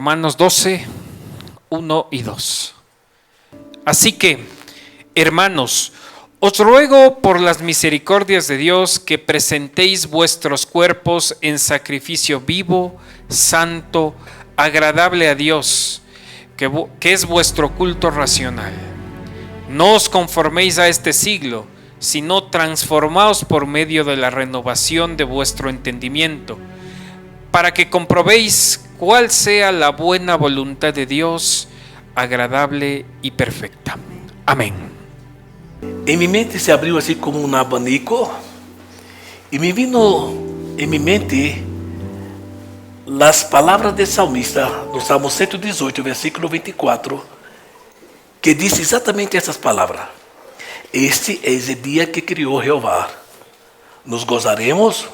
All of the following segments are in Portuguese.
Romanos 12, 1 y 2. Así que, hermanos, os ruego por las misericordias de Dios que presentéis vuestros cuerpos en sacrificio vivo, santo, agradable a Dios, que es vuestro culto racional. No os conforméis a este siglo, sino transformaos por medio de la renovación de vuestro entendimiento, para que comprobéis cuál sea la buena voluntad de Dios, agradable y perfecta. Amén. Em minha mente se abriu assim como um abanico e me vino em minha mente as palavras do salmista no Salmo 118, versículo 24, que diz exatamente essas palavras: Este é o dia que criou Jeová, nos gozaremos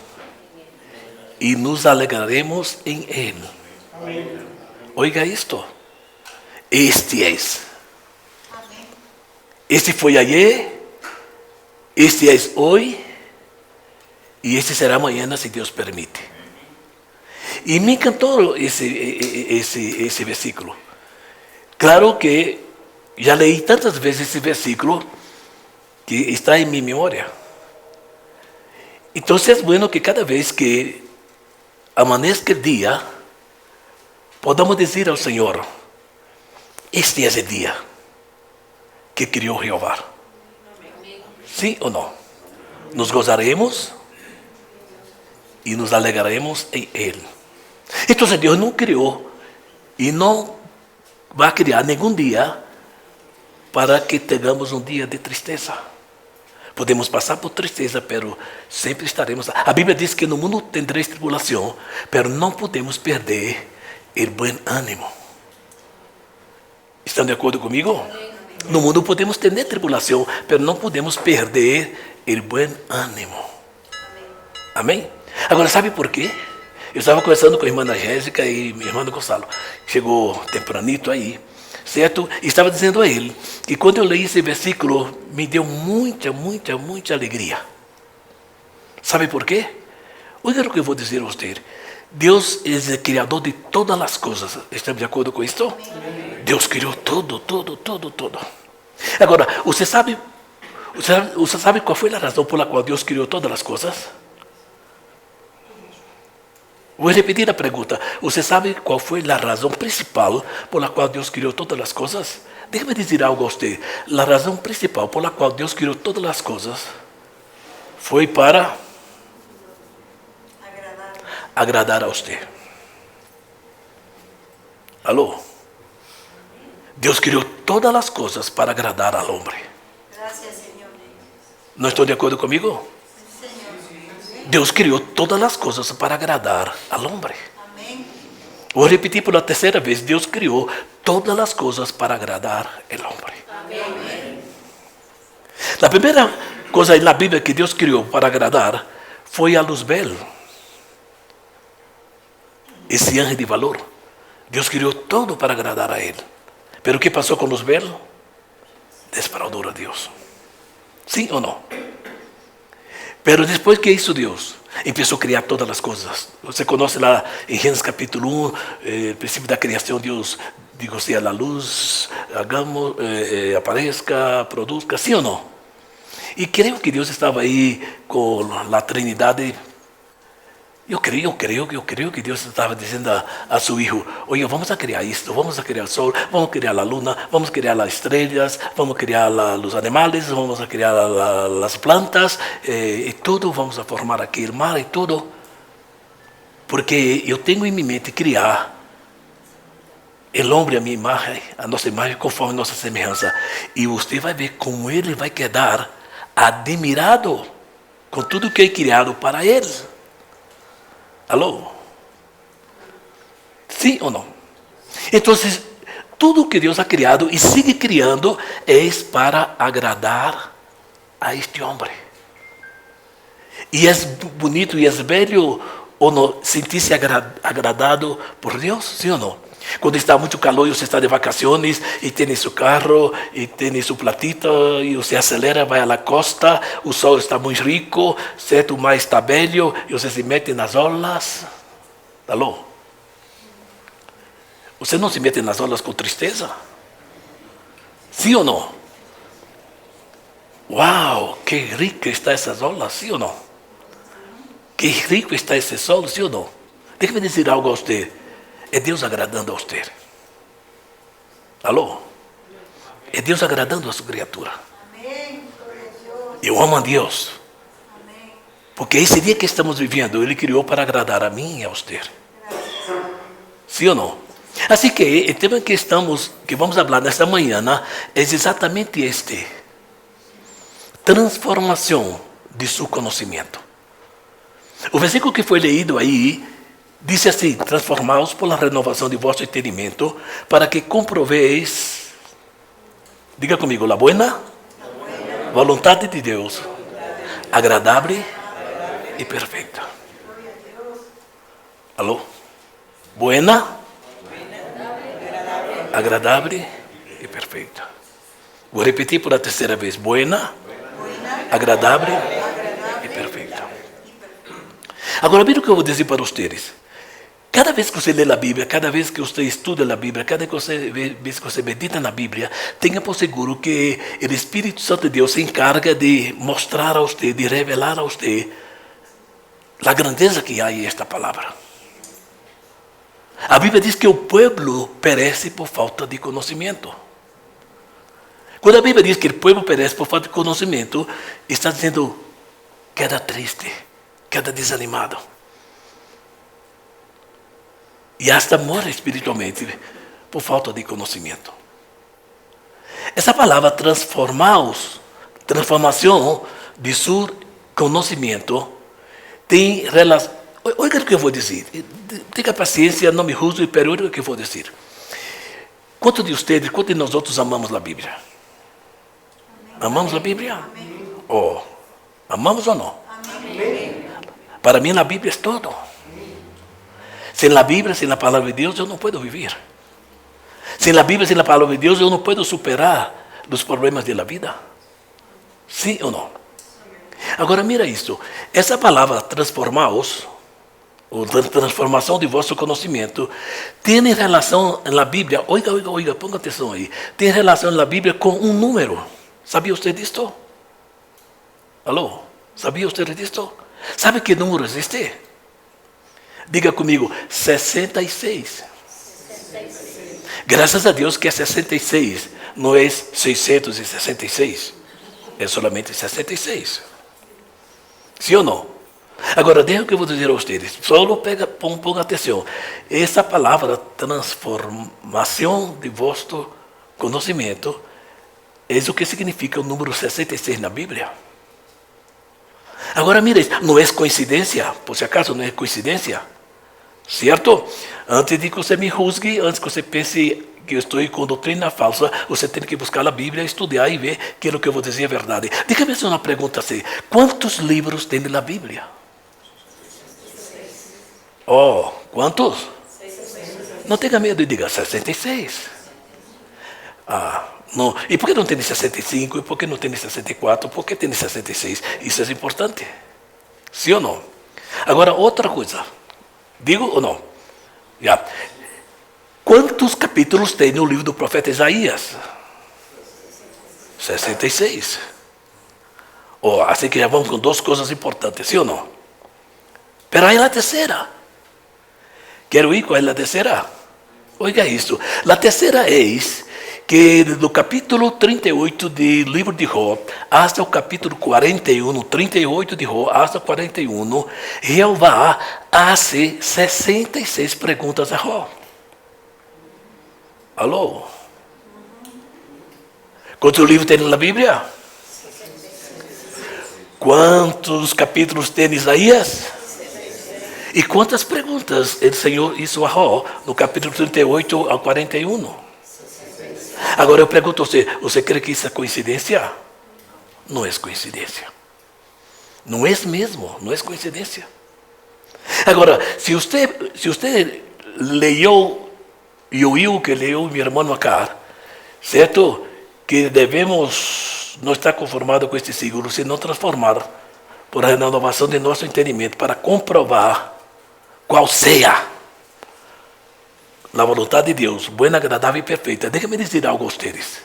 e nos alegraremos em Ele. Amém. Oiga isto, este é. Este foi ayer, este é hoje e este será amanhã, se Deus permite. E me encantou esse versículo. Claro que já leí tantas vezes esse versículo que está em minha memória. Então é bueno que cada vez que amanezca o dia, podamos dizer ao Senhor: este é o dia que criou Jeová. Sim ou não? Nos gozaremos e nos alegraremos em Ele. Então Deus não criou e não vai criar nenhum dia para que tenhamos um dia de tristeza. Podemos passar por tristeza, pero sempre estaremos. A Bíblia diz que no mundo tendréis tribulação, pero não podemos perder o bom ânimo. Estão de acordo comigo? No mundo podemos ter tribulação, pero não podemos perder o bom ânimo. Amém? Agora, sabe por quê? Eu estava conversando com a irmã Jéssica e minha irmã Gonçalo. Chegou tempranito aí, certo? E estava dizendo a ele que quando eu li esse versículo, me deu muita alegria. Sabe por quê? Olha o que eu vou dizer a você. Deus é o criador de todas as coisas. Estamos de acordo com isso? Deus criou tudo. Agora, você sabe qual foi a razão pela qual Deus criou todas as coisas? Vou repetir a pergunta. Você sabe qual foi a razão principal pela qual Deus criou todas as coisas? Deixa-me dizer algo a você. A razão principal pela qual Deus criou todas as coisas foi para agradar a você. Alô? Deus criou todas as coisas para agradar ao homem. Não estou de acordo comigo? Deus criou todas as coisas para agradar ao homem. Vou repetir pela terceira vez. Deus criou todas as coisas para agradar ao homem. A primeira coisa na Bíblia que Deus criou para agradar foi a Luzbel. Esse anjo de valor. Deus criou tudo para agradar a ele. Pero o que passou com Luzbel? Desagradou a Deus. Sim ou não? Pero depois que isso Deus começou a criar todas as coisas. Você conhece lá em Gênesis capítulo 1, o princípio da criação, Deus digo sea a luz, hagamos, apareça, produza, sim ou não? E creio que Deus estava aí com a Trindade. Eu creio que Deus estava dizendo a seu filho: olha, vamos a criar isto, vamos a criar o sol, vamos a criar a luna, vamos a criar as estrelas, vamos a criar os animais, vamos a criar as plantas, e tudo, vamos a formar aqui o mar e tudo. Porque eu tenho em minha mente criar o homem, a minha imagem, a nossa imagem, conforme a nossa semelhança. E você vai ver como ele vai quedar admirado com tudo que é criado para ele. Alô? Sim ou não? Então, tudo que Deus ha criado e sigue criando é para agradar a este homem. E é bonito e é bello ou não sentir-se agradado por Deus, sim ou não? Quando está muito calor e você está de vacações e tem seu carro e tem seu platito e você acelera, vai à costa, o sol está muito rico, certo? O mar está bello e você se mete nas olas. Alô? Você não se mete nas olas com tristeza? Sim ou não? Uau, que rica está essas olas, sim ou não? Que rico está esse solo, sim ou não? Deixa-me dizer algo a você. É Deus agradando a você. Alô? É Deus agradando a sua criatura. Eu amo a Deus. Porque esse dia que estamos vivendo, Ele criou para agradar a mim e a você. Sim ou não? Assim que o tema que vamos falar nesta manhã, é exatamente este. Transformação de seu conhecimento. O versículo que foi lido aí diz assim: transformaos por la renovação de vosso entendimento, para que comproveis, diga comigo, la buena vontade de Deus, agradável e perfeita. Alô? Buena, agradável e perfeita. Vou repetir por a terceira vez: buena, agradável e perfeita. Agora, mira o que eu vou dizer para vocês. Cada vez que você lê a Bíblia, cada vez que você estuda a Bíblia, cada vez que você medita na Bíblia, tenha por seguro que o Espírito Santo de Deus se encarga de mostrar a você, de revelar a você a grandeza que há em esta palavra. A Bíblia diz que o povo perece por falta de conhecimento. Quando a Bíblia diz que o povo perece por falta de conhecimento, está dizendo queda triste, queda desanimado. E hasta morre espiritualmente por falta de conhecimento. Essa palavra transformação de seu conhecimento, tem relação. Olha o que eu vou dizer. Tenha paciência, não me juzgue, pero olha o que eu vou dizer. Quantos de vocês, quantos de nós outros amamos a Bíblia? Amamos a Bíblia? Oh, amamos ou não? Amém. Para mim, a Bíblia é tudo. Sem a Bíblia, sem a palavra de Deus, eu não posso viver. Sem a Bíblia, sem a palavra de Deus, eu não posso superar os problemas da vida. Sim ou não? Agora, mira isso. Essa palavra transformaos, ou transformação de vosso conhecimento, tem relação na Bíblia, oiga, ponga atenção aí, tem relação na Bíblia com um número. Sabia você disto? Alô? Sabia você disto? Sabe que número existe? Diga comigo, 66. Graças a Deus que é 66, não é 666, é somente 66. Sim ou não? Agora, deixa que eu vou dizer a vocês, só ponga atenção. Essa palavra, transformação de vosso conhecimento, é o que significa o número 66 na Bíblia. Agora, mira, não é coincidência, por se acaso não é coincidência, certo? Antes de que você me juzgue, antes que você pense que eu estou com doutrina falsa, você tem que buscar a Bíblia, estudar e ver que o que eu vou dizer é verdade. Diga-me uma pergunta assim: quantos livros tem na Bíblia? Oh, quantos? Não tenha medo e diga 66. Não. E por que não tem 65? E por que não tem 64? Por que tem 66? Isso é importante. Sim ou não? Agora, outra coisa. Digo ou não? Já. Quantos capítulos tem no livro do profeta Isaías? 66. Assim que já vamos com duas coisas importantes, sim ou não? Pero aí a terceira. Quero ir com a terceira? Oiga isso. A terceira é que do capítulo 38 do livro de Jó, até o capítulo 41, 38 de Jó, até o 41, Jeová hace 66 perguntas a Jó. Alô? Quantos livros tem na Bíblia? Quantos capítulos tem Isaías? E quantas perguntas o Senhor hizo a Jó no capítulo 38 ao 41? Agora eu pergunto a você, você crê que isso é coincidência? Não é coincidência. Não é mesmo, não é coincidência. Agora, se você leu e ouviu o que leu meu irmão acá, certo? Que devemos não estar conformados com este siglo, senão transformar por a renovação de nosso entendimento para comprovar qual seja La voluntad de Dios, buena, agradable y perfecta. Déjenme decir algo a ustedes.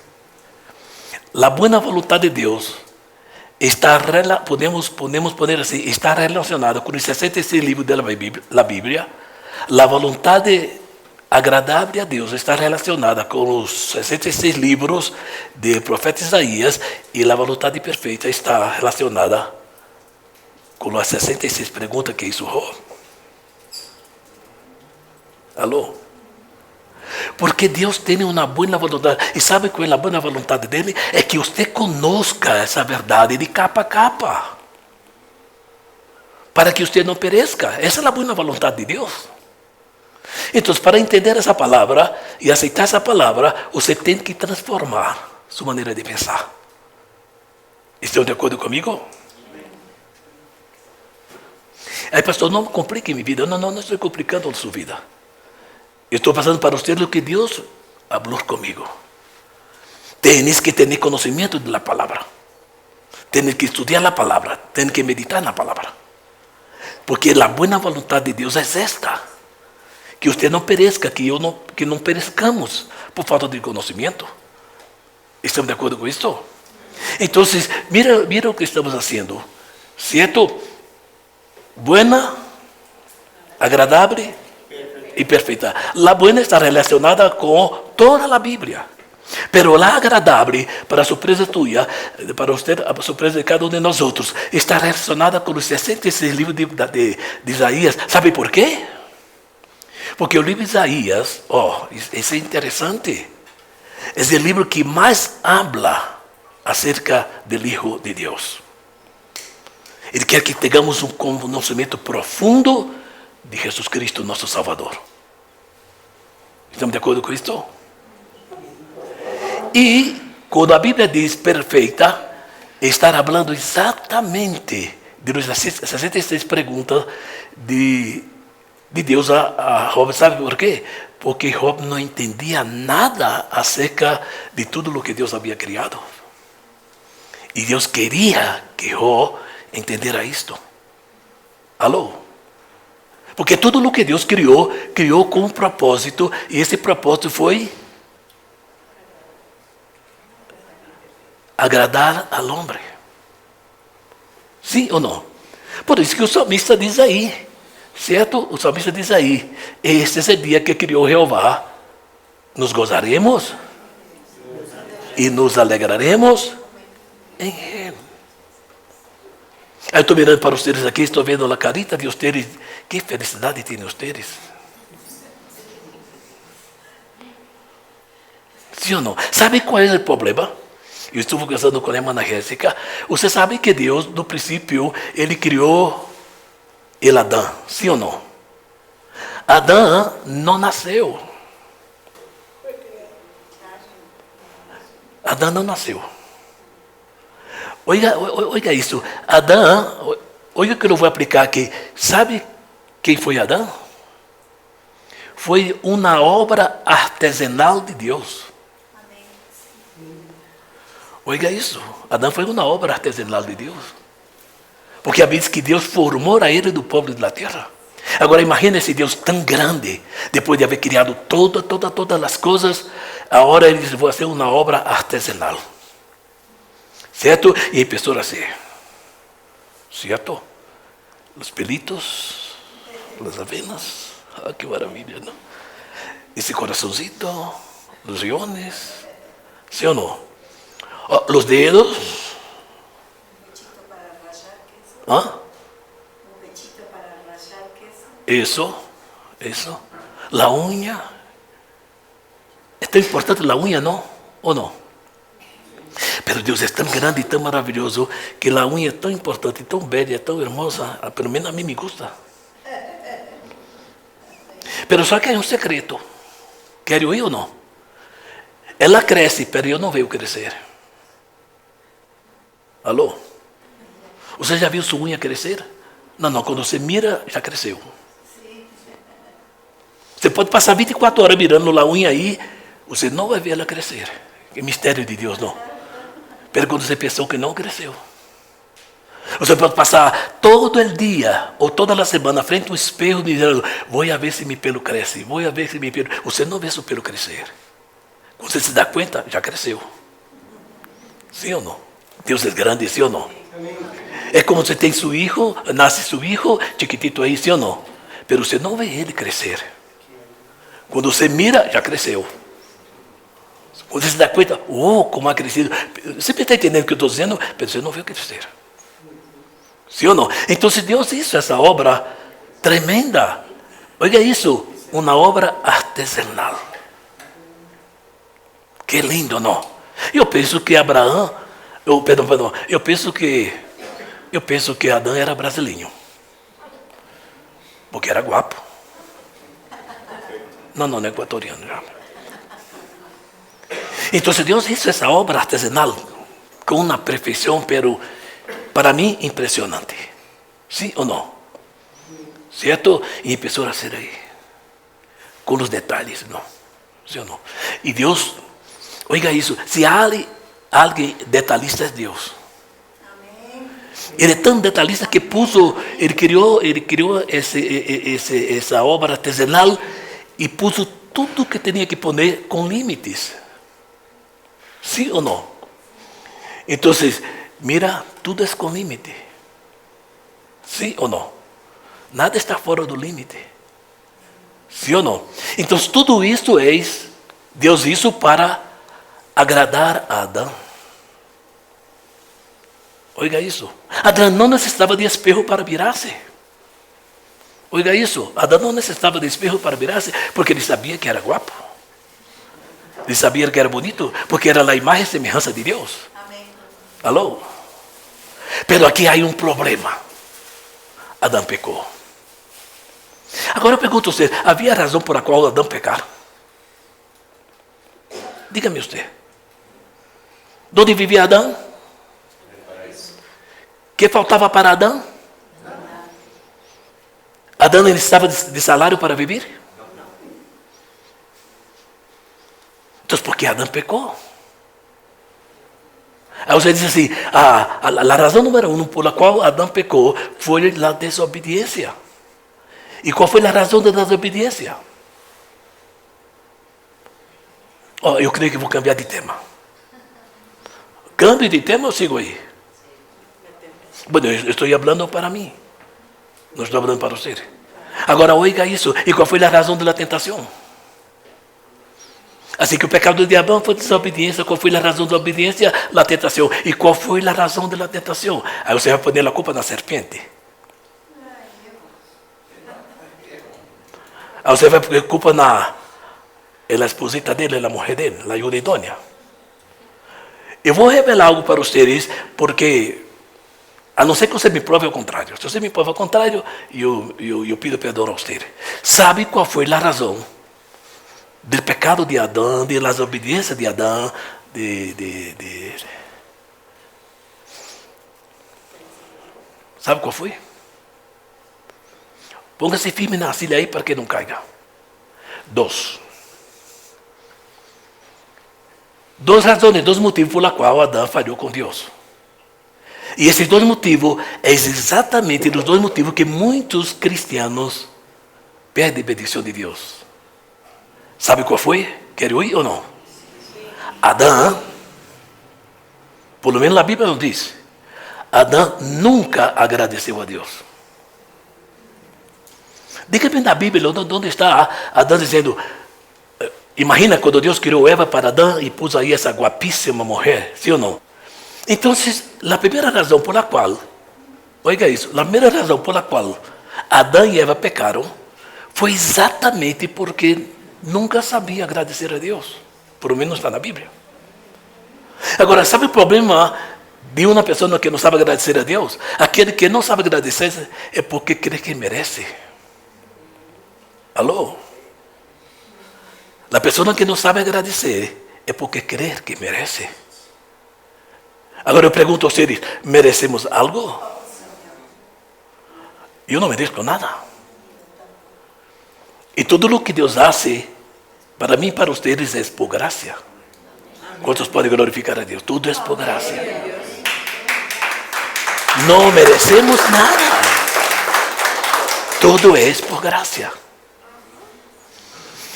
La buena voluntad de Dios está, podemos poner así, está relacionada con los 66 libros de la Biblia. La voluntad agradable a Dios está relacionada con los 66 libros del profeta Isaías, y la voluntad perfecta está relacionada con las 66 preguntas que hizo Job. ¿Aló? Porque Deus tem uma boa vontade. E sabe qual é a boa vontade dele? É que você conozca essa verdade de capa a capa, para que você não pereça. Essa é a boa vontade de Deus. Então, para entender essa palavra e aceitar essa palavra, você tem que transformar sua maneira de pensar. Estão de acordo comigo? Aí, pastor, não complique minha vida. Não estou complicando a sua vida. Estou passando para vocês o que Deus falou comigo. Tens que ter conhecimento da palavra. Tens que estudar a palavra. Tens que meditar na palavra. Porque a boa vontade de Deus é esta: que você não pereça, que não perezcamos por falta de conhecimento. Estamos de acordo com isso? Então, mira o que estamos fazendo. Certo? Buena, agradável y perfecta. La buena está relacionada con toda la Biblia. Pero la agradable, para sorpresa tuya, para usted, a sorpresa de cada uno de nosotros, está relacionada con los 66 libros de Isaías. ¿Sabe por qué? Porque el libro de Isaías, es interesante. Es el libro que más habla acerca del Hijo de Dios. Ele quer que tengamos um conhecimento profundo de Jesus Cristo, nosso Salvador. Estamos de acordo com isso? E quando a Bíblia diz perfeita, está falando exatamente de 66 perguntas de Deus a Job. Sabe por quê? Porque Job não entendia nada acerca de tudo o que Deus havia criado. E Deus queria que Job entendera isto. Alô? Porque tudo o que Deus criou com um propósito, e esse propósito foi agradar ao homem. Sim ou não? Por isso que o salmista diz aí, certo? O salmista diz aí: este é o dia que criou Jeová, nos gozaremos e nos alegraremos em Ele. Eu estou mirando para vocês aqui, estou vendo a carita de vocês. Que felicidade tem vocês? Sim ou não? Sabe qual é o problema? Eu estou conversando com a irmã Jéssica. Você sabe que Deus, no princípio, Ele criou el Adão. Sim ou não? Adão não nasceu. Adão não nasceu. Oiga isso. Adão, olha o que eu vou aplicar aqui. Sabe quem foi Adão? Foi uma obra artesanal de Deus. Oiga isso. Adão foi uma obra artesanal de Deus. Porque a Bíblia diz que Deus formou a ele do povo da terra. Agora imagine esse Deus tão grande, depois de haver criado todas as coisas, agora ele diz: vou fazer uma obra artesanal. Certo? E empezó a hacer. ¿Cierto? Los pelitos, las avenas. Ah, qué maravilla, ¿no? Ese corazoncito, los riones. ¿Sí o no? Los dedos. Un pechito para rallar queso. ¿Ah? Un pechito para rallar queso. Eso. La uña. Es tan importante la uña, ¿no? ¿O no? Pero Deus é tão grande e tão maravilhoso que a unha é tão importante, tão bela, é tão hermosa, pelo menos a mim me gusta. Pero só que é um secreto. Quer ouvir ou não? Ela cresce, pero eu não vejo crescer. Alô? Você já viu sua unha crescer? Não, quando você mira, já cresceu. Você pode passar 24 horas mirando a unha aí, você não vai ver ela crescer. Que mistério de Deus, não. Pero quando você pensou que não cresceu. Você pode passar todo o dia ou toda a semana frente ao espelho dizendo: vou a ver se meu pelo cresce, vou a ver se meu pelo... Você não vê seu pelo crescer. Quando você se dá conta, já cresceu. Sim ou não? Deus é grande, sim ou não? É como você tem seu filho, nasce seu filho, chiquitito aí, sim ou não? Mas você não vê ele crescer. Quando você mira, já cresceu. Quando você se dá conta, como ha crescido. Você está entendendo o que eu estou dizendo? Mas você não vê crescer. Sim ou não? Então, se Deus hizo essa obra tremenda, olha isso, uma obra artesanal. Que lindo, não? Eu penso que Abraão, eu penso que Adão era brasileiro. Porque era guapo. Não é equatoriano já. Então, Deus hizo essa obra artesanal com uma perfeição, pero para mim impressionante. Sim ou não? Certo? E começou a ser aí. Com os detalhes, não? Sim ou não? E Deus, oiga isso, se há alguém detalhista é Deus. Ele é tão detalhista que ele criou essa obra artesanal e pôs tudo que tinha que pôr com limites. Sim ou não? Então, mira, tudo é com limite. Sim ou não? Nada está fora do limite. Sim ou não? Então, tudo isso Deus hizo para agradar a Adão. Oiga isso. Adão não necessitava de espejo para virar-se. Oiga isso. Adão não necessitava de espejo para virar-se porque ele sabia que era guapo. Ele sabia que era bonito porque era a imagem e semelhança de Deus. Amém. Alô? Pero aqui há um problema. Adão pecou. Agora eu pergunto a você, havia razão por a qual Adão pecar? Diga-me você. Onde vivia Adão? Que faltava para Adão? Adão necessitava de salário para viver? Então, por que Adão pecou? Aí você diz assim, a razão número 1 por la qual Adão pecou foi a desobediência. E qual foi a razão da desobediência? Eu creio que vou cambiar de tema. Cambio de tema ou sigo aí? Bueno, eu estou falando para mim. Não estou falando para você. Agora, oiga isso. E qual foi a razão da tentação? Assim que o pecado de Adão foi desobediência. Qual foi a razão da obediência? A tentação. E qual foi a razão da tentação? Aí você vai poner a culpa na serpente. Aí você vai poner a culpa na esposita dele, na mulher dele, na Yuridônia. Eu vou revelar algo para vocês, porque a não ser que você me prove ao contrário. Se você me prove ao contrário, eu pido perdão a você. Sabe qual foi a razão do pecado de Adão, de las obediências de Adão, Sabe qual foi? Ponga-se firme na arcilha aí para que não caiga. 2 razões, 2 motivos por la qual Adão falhou com Deus. E esses 2 motivos é exatamente os 2 motivos que muitos cristianos perdem a bendição de Deus. Sabe qual foi? Quer ouvir ou não? Adão, por lo menos a Bíblia não diz, Adão nunca agradeceu a Deus. Diga-me na Bíblia onde está Adão dizendo, imagina quando Deus criou Eva para Adão e pôs aí essa guapíssima mulher, sim ou não? Então, a primeira razão por la qual, oiga isso, a primeira razão por la qual Adão e Eva pecaram foi exatamente porque nunca sabia agradecer a Deus. Por lo menos está na Bíblia. Agora, sabe o problema de uma pessoa que não sabe agradecer a Deus? Aquele que não sabe agradecer é porque crê que merece. Alô? A pessoa que não sabe agradecer é porque crê que merece. Agora eu pergunto a vocês, merecemos algo? Eu não mereço nada. E tudo o que Deus faz, para mim e para vocês, é por graça. Quantos podem glorificar a Deus? Tudo é por graça. No merecemos nada. Todo es por gracia.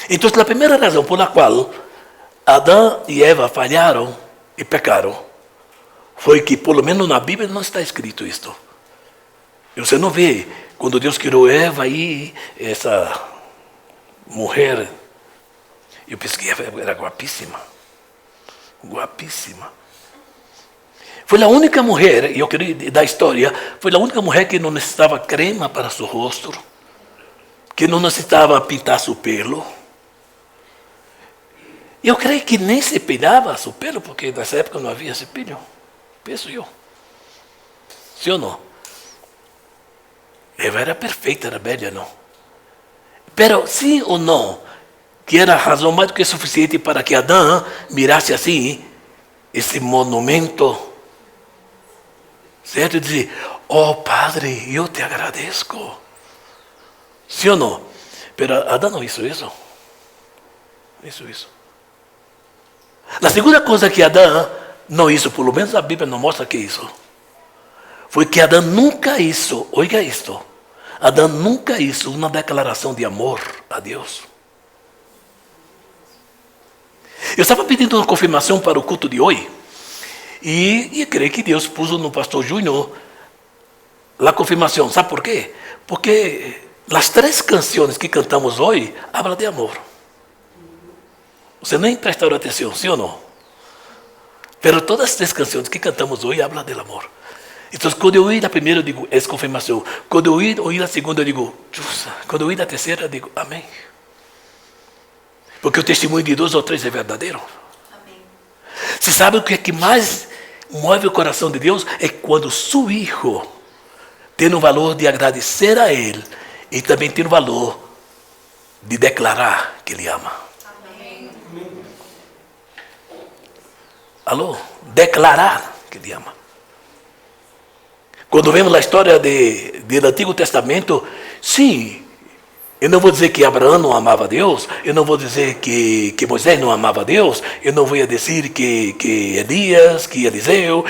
Entonces, la primera razón por la cual Adán y Eva falharam e pecaram foi que, por lo menos na Bíblia, não está escrito isto. E você não vê, quando Deus criou Eva aí, essa mulher, eu pesquei, era guapíssima. Guapíssima. Foi a única mulher, e eu queria dar história, foi a única mulher que não necessitava crema para seu rosto, que não necessitava pintar seu pelo. Eu creio que nem se peinava seu pelo, porque nessa época não havia cepilho. Penso eu. Sim ou não? Eva era perfeita, era bela, não? Pero sim ou não, que era razão mais do que suficiente para que Adão mirasse assim, esse monumento, certo? E dizer, oh Padre, eu te agradeço. Sim ou não? Pero Adão não hizo isso. Isso. A segunda coisa que Adão não hizo, pelo menos a Bíblia não mostra que isso, foi que Adão nunca hizo, oiga isto, Adão nunca hizo uma declaração de amor a Deus. Eu estava pedindo uma confirmação para o culto de hoje, e creio que Deus pôs no pastor Júnior a confirmação. Sabe por quê? Porque as 3 canções que cantamos hoje falam de amor. Você nem prestaram atenção, sim ou não? Mas todas as 3 canções que cantamos hoje falam do amor. Então, quando eu ouvir a primeira, eu digo, é confirmação. Quando eu ouvir a segunda, eu digo, justa. Quando eu ouvir a terceira, eu digo, amém. Porque o testemunho de 2 ou 3 é verdadeiro. Amém. Você sabe o que é que mais move o coração de Deus? É quando seu filho tem o valor de agradecer a Ele e também tem o valor de declarar que Ele ama. Alô? Declarar que Ele ama. Quando vemos a história do Antigo Testamento, sim, eu não vou dizer que Abraão não amava a Deus, eu não vou dizer que Moisés não amava a Deus, eu não vou dizer que Elias, que Eliseu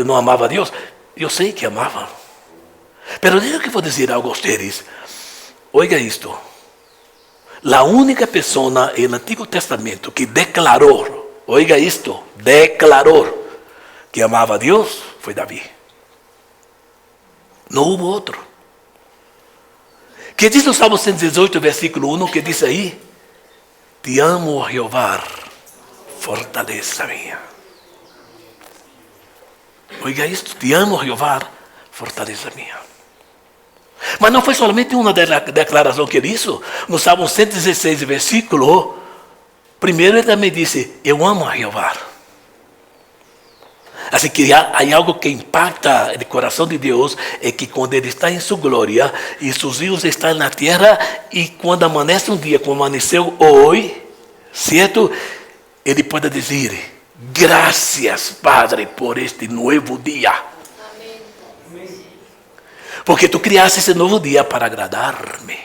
não amava a Deus. Eu sei que amava. Mas deixa que vou dizer algo a vocês. Oiga isto. A única pessoa no Antigo Testamento que declarou, oiga isto, declarou que amava a Deus foi Davi. Não houve outro. Que diz no Salmo 118, versículo 1, que diz aí, te amo, Jeová, fortaleza minha. Oiga isto, te amo, Jeová, fortaleza minha. Mas não foi somente uma declaração que ele hizo. No Salmo 116, versículo, primeiro ele também disse, eu amo a Jeová. Assim que há algo que impacta o coração de Deus, é que quando Ele está em sua glória, e seus filhos estão na terra, e quando amanhece um dia, como amanheceu hoje, certo? Ele pode dizer, graças, Padre, por este novo dia. Amém. Porque tu criaste esse novo dia para agradar-me.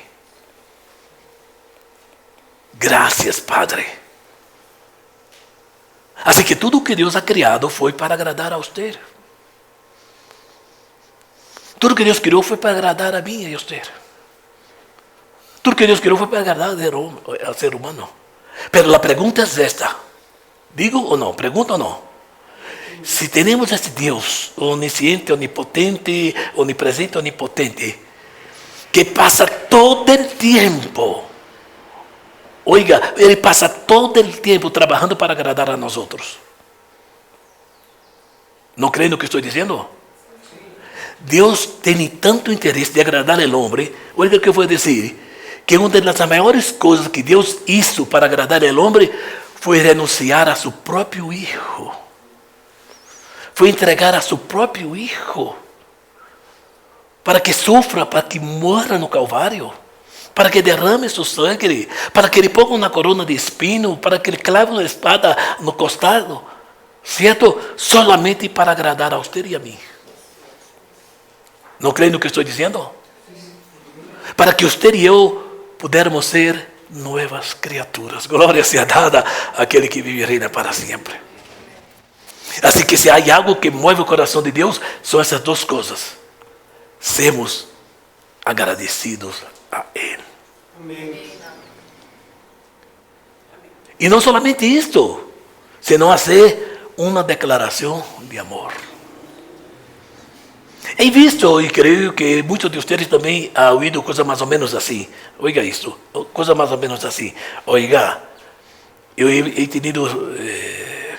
Graças, Padre. Assim que tudo o que Deus ha criado foi para agradar a você. Tudo que Deus criou foi para agradar a mim e a você. Tudo que Deus criou foi para agradar ao ser humano. Mas a pergunta é esta. Digo ou não? Pergunta ou não? Se temos esse Deus onisciente, onipotente, onipresente, onipotente, que passa todo o tempo, oiga, Ele passa todo o tempo trabalhando para agradar a nós outros. Não creem no que estou dizendo? Deus tem tanto interesse de agradar o homem, oiga o que eu vou dizer, que uma das maiores coisas que Deus hizo para agradar o homem foi renunciar a seu próprio Hijo. Foi entregar a seu próprio Hijo para que sofra, para que morra no Calvário, para que derrame seu sangue, para que ele ponga uma corona de espinho, para que ele clave uma espada no costado, certo? Solamente para agradar a você e a mim. Não creem no que estou dizendo? Para que você e eu pudermos ser novas criaturas. Glória seja dada àquele que vive e reina para sempre. Assim que se há algo que move o coração de Deus, são essas duas coisas. Sermos agradecidos a Ele. E não somente isto, senão fazer uma declaração de amor. He visto e creio que muitos de vocês também han ouído coisas mais ou menos assim. Oiga isto, coisa mais ou menos assim. Oiga, eu he tenido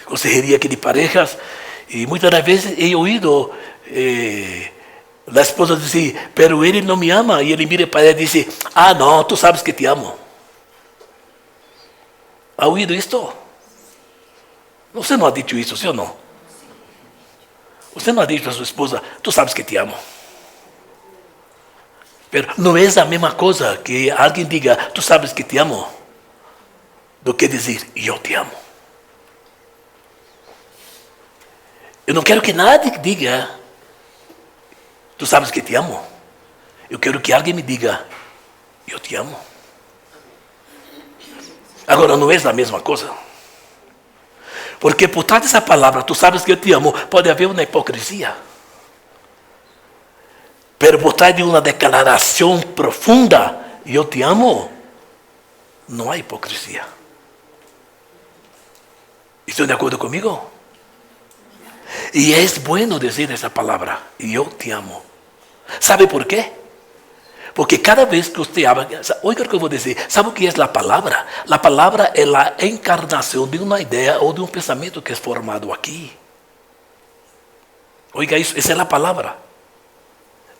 consejería aqui de parejas e muitas das vezes he ouído a esposa dizer, pero ele não me ama. E ele mira para ela e diz, ah não, tu sabes que te amo. Ha ouído isto? Você não ha dito isso, sim ou não? Você não ha dito a sua esposa, tu sabes que te amo. Pero não é a mesma coisa que alguém diga, tu sabes que te amo, do que dizer, eu te amo. Eu não quero que nadie diga, tu sabes que te amo. Eu quero que alguém me diga, eu te amo. Agora, não é a mesma coisa. Porque por trás dessa palavra, tu sabes que eu te amo, pode haver uma hipocrisia. Pero por trás de uma declaração profunda, eu te amo, não há hipocrisia. ¿Estão de acordo comigo? E é bueno dizer essa palavra, eu te amo. ¿Sabe por quê? Porque cada vez que você habla, oiga o que eu vou dizer, sabe o que é a palavra? A palavra é a encarnação de uma ideia ou de um pensamento que é formado aqui. Oiga isso, essa é a palavra.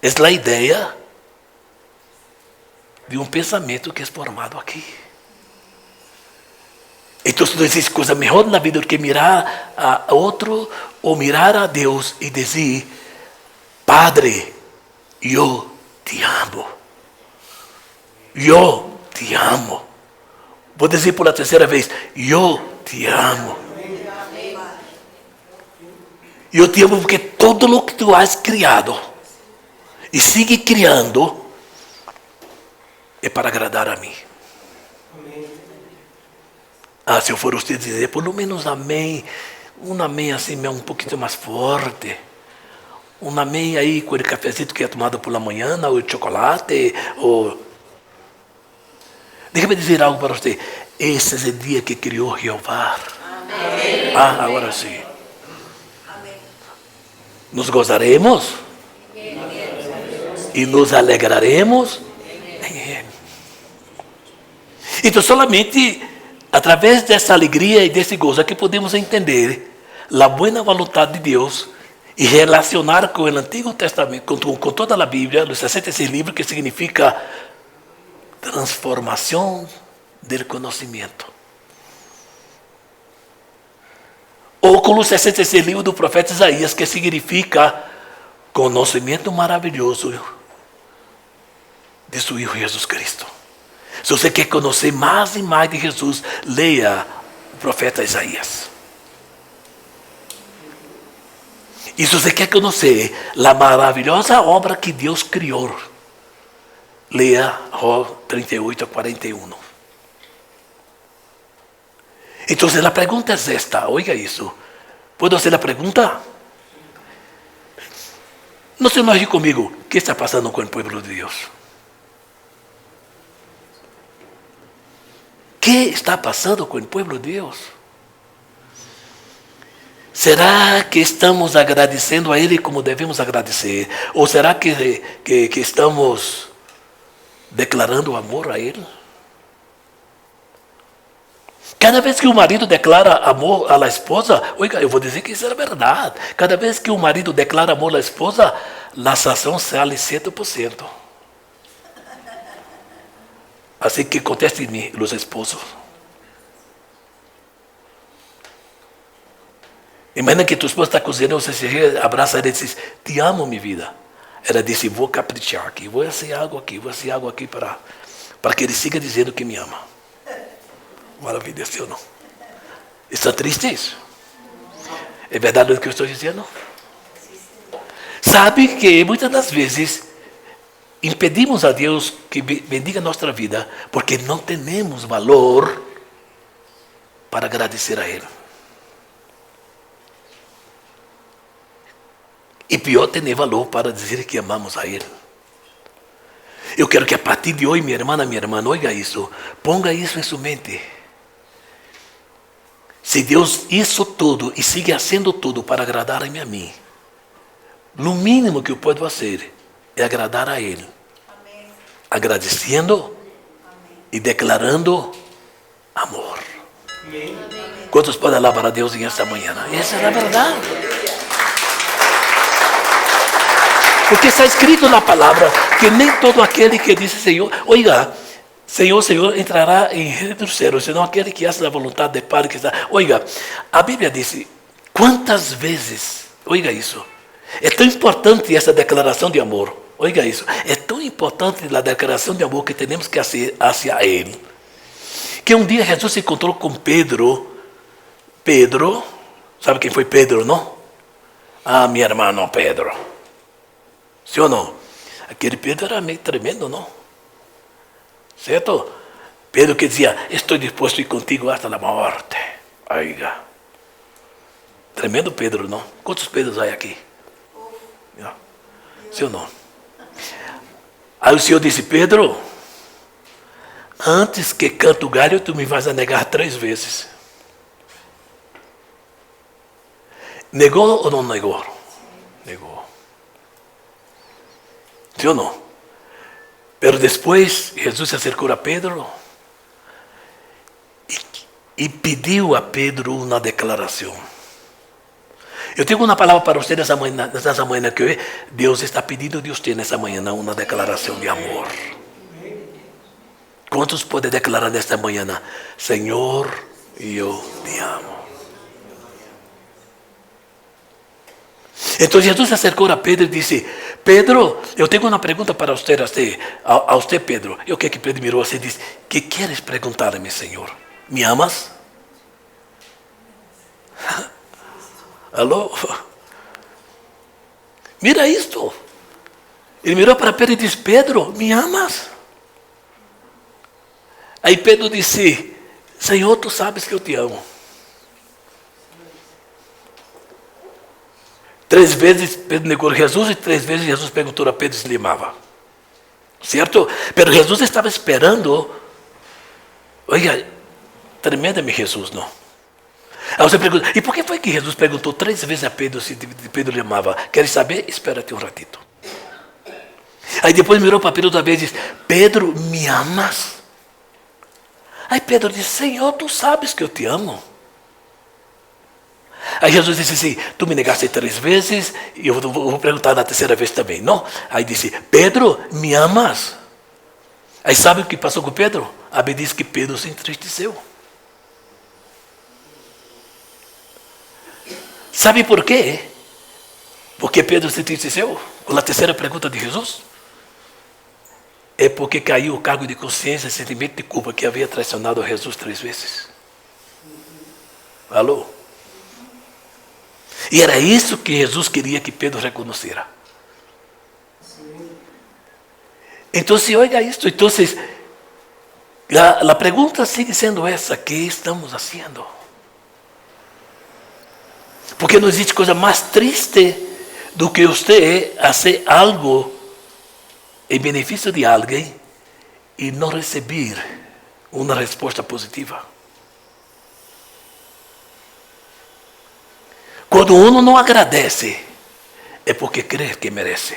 É a ideia de um pensamento que é formado aqui. Então não existe coisa melhor na vida do que mirar a outro ou mirar a Deus e dizer, Padre, eu te amo. Eu te amo. Vou dizer por a terceira vez, eu te amo. Eu te amo porque todo o que tu has criado e sigue criando é para agradar a mim. Ah, se eu for você dizer, pelo menos amém, um amém assim, um pouquinho mais forte. Um amém aí com o cafezinho que é tomado pela manhã, ou o chocolate, ou... Deixa-me dizer algo para você. Esse é o dia que criou Jeová. Amém. Ah, agora sim. Amém. Nos gozaremos e nos alegraremos em Ele. Então, somente através dessa alegria e desse gozo é que podemos entender a boa vontade de Deus e relacionar com o Antigo Testamento, com toda a Bíblia, os 66 livros, que significa transformação do conhecimento. Ou com os 66 livros do profeta Isaías, que significa conhecimento maravilhoso de seu Filho Jesus Cristo. Se você quer conhecer mais e mais de Jesus, leia o profeta Isaías. E se você quer conhecer a maravilhosa obra que Deus criou, leia Jó 38 a 41. Então, a pergunta é esta, oiga isso. Pode ser a pergunta? Não se enoje comigo, o que está passando com o povo de Deus? O que está passando com o povo de Deus? Será que estamos agradecendo a Ele como devemos agradecer? Ou será que estamos declarando amor a Ele? Cada vez que o marido declara amor à esposa, oiga, eu vou dizer que isso é verdade. Cada vez que o marido declara amor à esposa, a satisfação sai 100%. Assim que contestem-me, os esposos. Imagina que tua esposa está cozinhando, você se abraça ela e diz, te amo, minha vida. Ela disse, vou caprichar aqui, vou fazer algo aqui para que ele siga dizendo que me ama. Maravilha, sim ou não? Está triste isso? É verdade o que eu estou dizendo? Sabe que muitas das vezes impedimos a Deus que bendiga nossa vida porque não temos valor para agradecer a Ele. E pior, ter valor para dizer que amamos a Ele. Eu quero que a partir de hoje, minha irmã, oiga isso. Ponga isso em sua mente. Se Deus hizo tudo e sigue fazendo tudo para agradar a mim, no mínimo que eu posso fazer é agradar a Ele. Amém. Agradecendo e declarando amor. Quantos podem alabar a Deus nesta manhã? Essa é a verdade. Porque está escrito na palavra que nem todo aquele que diz Senhor, oiga, Senhor, Senhor, entrará em reino dos céus, senão aquele que faz a vontade do Pai que está. Oiga, a Bíblia diz, quantas vezes, oiga isso, é tão importante essa declaração de amor, oiga isso, é tão importante a declaração de amor que temos que fazer hacia Ele, que um dia Jesus se encontrou com Pedro, sabe quem foi Pedro, não? Ah, meu irmão Pedro. Sim ou não? Aquele Pedro era meio tremendo, não? Certo? Pedro que dizia, estou disposto a ir contigo até a morte. Oiga. Tremendo Pedro, não? Quantos Pedros há aqui? Sim ou não? Aí o Senhor disse, Pedro, antes que cante o galho, tu me vais a negar 3 vezes. Negou ou não negou? Negou. Sim ou não? Pero depois, Jesus se acercou a Pedro e pediu a Pedro uma declaração. Eu tenho uma palavra para você nessa manhã que Deus está pedindo de você nessa manhã uma declaração de amor. Quantos podem declarar nesta manhã? Senhor, eu te amo. Então Jesus se acercou a Pedro e disse, Pedro, eu tenho uma pergunta para você, a você Pedro. E o que Pedro mirou assim e disse, que queres perguntar-me, Senhor? Me amas? Alô? Mira isto. Ele mirou para Pedro e disse, Pedro, me amas? Aí Pedro disse, Senhor, tu sabes que eu te amo. 3 vezes Pedro negou Jesus e 3 vezes Jesus perguntou a Pedro se ele amava. Certo? Mas Jesus estava esperando. Olha, tremenda-me Jesus, não? Aí você pergunta, e por que foi que Jesus perguntou 3 vezes a Pedro se Pedro lhe amava? Queres saber? Espera-te um ratito. Aí depois mirou para Pedro outra vez e disse, Pedro, me amas? Aí Pedro disse, Senhor, tu sabes que eu te amo. Aí Jesus disse assim, tu me negaste 3 vezes, e eu vou perguntar na 3ª vez também, não? Aí disse, Pedro, me amas? Aí sabe o que passou com Pedro? A Bíblia diz que Pedro se entristeceu. Sabe por quê? Porque Pedro se entristeceu com a 3ª pergunta de Jesus? É porque caiu o cargo de consciência e sentimento de culpa que havia traicionado a Jesus 3 vezes. Alô? E era isso que Jesus queria que Pedro reconhecera. Então, se oiga isto, então, a pergunta sigue sendo essa, que estamos fazendo? Porque não existe coisa mais triste do que você fazer algo em benefício de alguém e não receber uma resposta positiva. Quando uno não agradece, é porque crê que merece.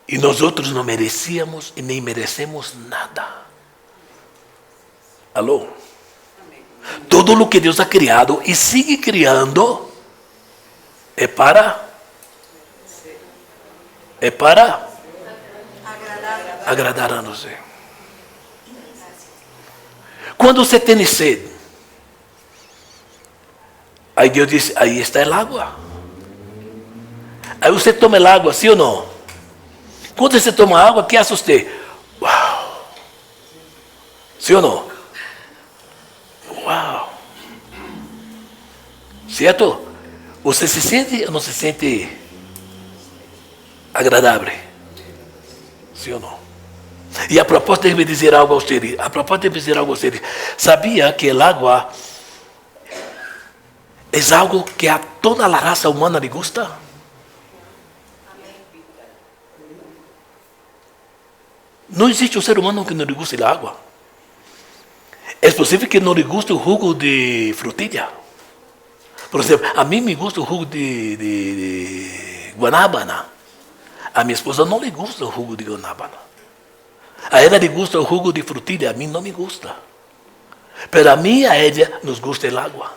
E nós outros não merecíamos e nem merecemos nada. Alô? Tudo o que Deus ha criado e sigue criando é para agradar a nós. Quando você tem sede, aí Deus diz, aí está a água. Aí você toma a água, sim ou não? Quando você toma água, o que faz você? Uau! Sim ou não? Uau! Certo? Você se sente ou não se sente agradável? Sim ou não? E a propósito, deixe-me dizer algo a você. Sabia que a água es algo que a toda la raza humana le gusta. No existe un ser humano que no le guste el agua. Es posible que no le guste el jugo de frutilla. Por ejemplo, a mí me gusta el jugo de guanábana. A mi esposa no le gusta el jugo de guanábana. A ella le gusta el jugo de frutilla, a mí no me gusta. Pero a mí y a ella nos gusta el agua.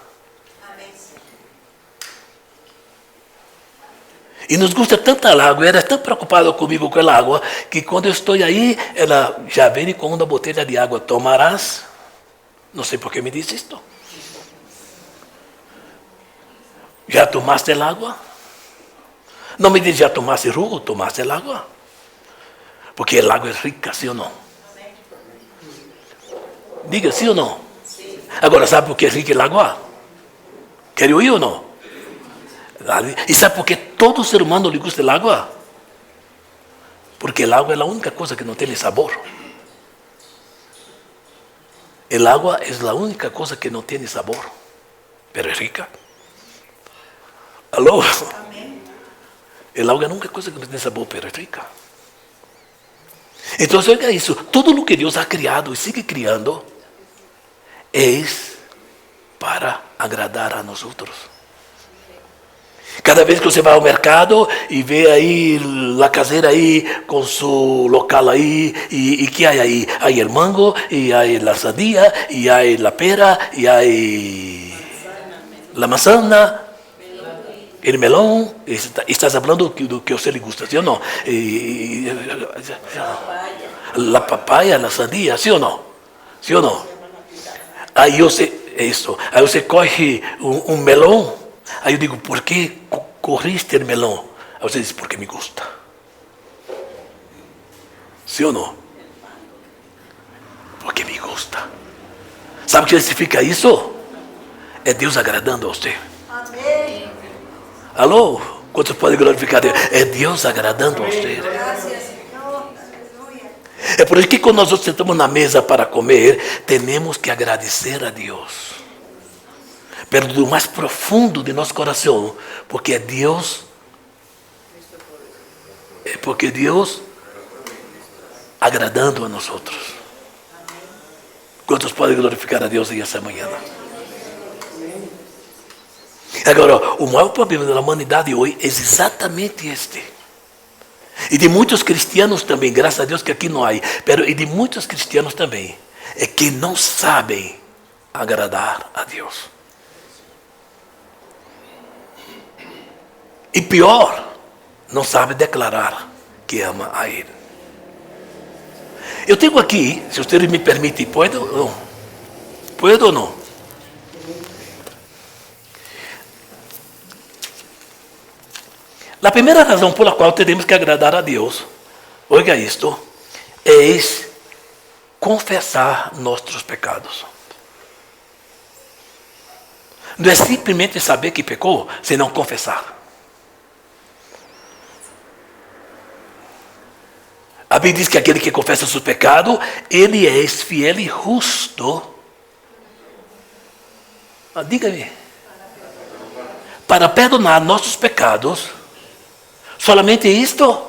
Y nos gusta tanto el agua, ella es tan preocupada conmigo con el agua, que cuando estoy ahí, ella ya viene con una botella de agua. ¿Tomarás? No sé por qué me dice esto. ¿Ya tomaste el agua? No me dice, ¿ya tomaste el jugo? ¿Tomaste el agua? Porque el agua es rica, ¿sí o no? Diga, ¿sí o no? Ahora, ¿sabe por qué es rica el agua? ¿Quiere oír o no? ¿Y sabe por qué todo ser humano le gusta el agua? Porque el agua es la única cosa que no tiene sabor. El agua es la única cosa que no tiene sabor, pero es rica. ¿Aló? El agua es la única cosa que no tiene sabor, pero es rica. Entonces, oiga eso, todo lo que Dios ha criado y sigue criando es para agradar a nosotros. Cada vez que você vai ao mercado e vê aí a caseira aí com seu local aí, e que há aí? Há o mango, e há a sandía, e há a pera, e há a manzana, o melão. Estás falando do que você lhe gusta, sim ou não? A papaya, a sandía, sim ou não? Sim ou não? Aí você corre um melão. Aí eu digo, por que corriste o melão? Aí você diz, porque me gusta. Sim ou não? Porque me gusta. Sabe o que significa isso? É Deus agradando a você. Amém. Alô? Quantos podem glorificar Deus? É Deus agradando a você. Gracias, Señor. Aleluya. É por isso que quando nós sentamos na mesa para comer, temos que agradecer a Deus. Pero do mais profundo de nosso coração, porque é Deus agradando a nós outros. Quantos podem glorificar a Deus essa manhã? Agora, o maior problema da humanidade hoje é exatamente este. E de muitos cristianos também, graças a Deus que aqui não há, e de muitos cristianos também, é que não sabem agradar a Deus. E pior, não sabe declarar que ama a Ele. Eu tenho aqui, se vocês me permitem, pode ou não? Pode ou não? A primeira razão pela qual temos que agradar a Deus, oiga isto, é confessar nossos pecados. Não é simplesmente saber que pecou, senão confessar. A Bíblia diz que aquele que confessa o seu pecado, ele é fiel e justo. Diga-me. Para perdonar nossos pecados. Solamente isto?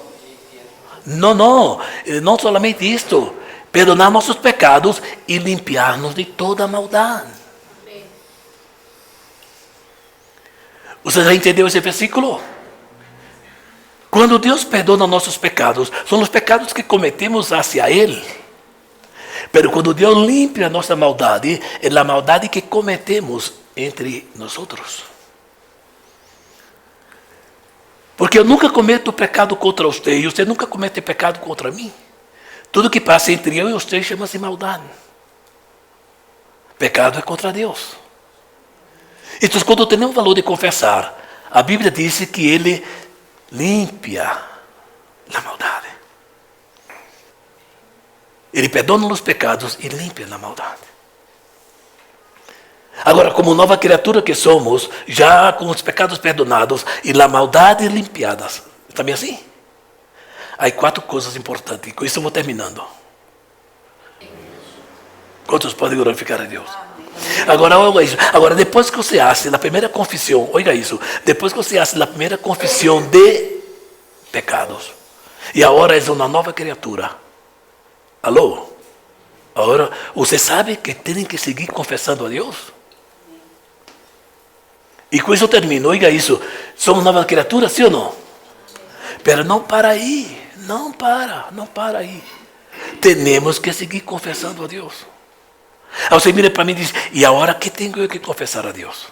Não somente isto. Perdonar nossos pecados e limpiar-nos de toda maldade. Você já entendeu esse versículo? Quando Deus perdona nossos pecados, são os pecados que cometemos hacia Ele. Mas quando Deus limpa a nossa maldade, é a maldade que cometemos entre nós outros. Porque eu nunca cometo pecado contra você, e você nunca comete pecado contra mim. Tudo que passa entre eu e você chama-se maldade. Pecado é contra Deus. Então, quando temos o valor de confessar, a Bíblia diz que Ele limpia a maldade. Ele perdona os pecados e limpa a maldade. Agora, como nova criatura que somos, já com os pecados perdonados e a maldade limpiadas, também assim? Há 4 coisas importantes, com isso eu vou terminando. Quantos podem glorificar a Deus? Agora, olha isso. Agora, depois que você hace a primeira confissão, olha isso. Depois que você hace a primeira confissão de pecados, e agora é uma nova criatura. Alô? Agora, você sabe que tem que seguir confessando a Deus? E com isso eu termino. Olha isso. Somos nova criatura, sim ou não? Pero não para aí. Não para aí. Temos que seguir confessando a Deus. Aí você mira para mim e diz, e agora que tenho eu que confessar a Deus?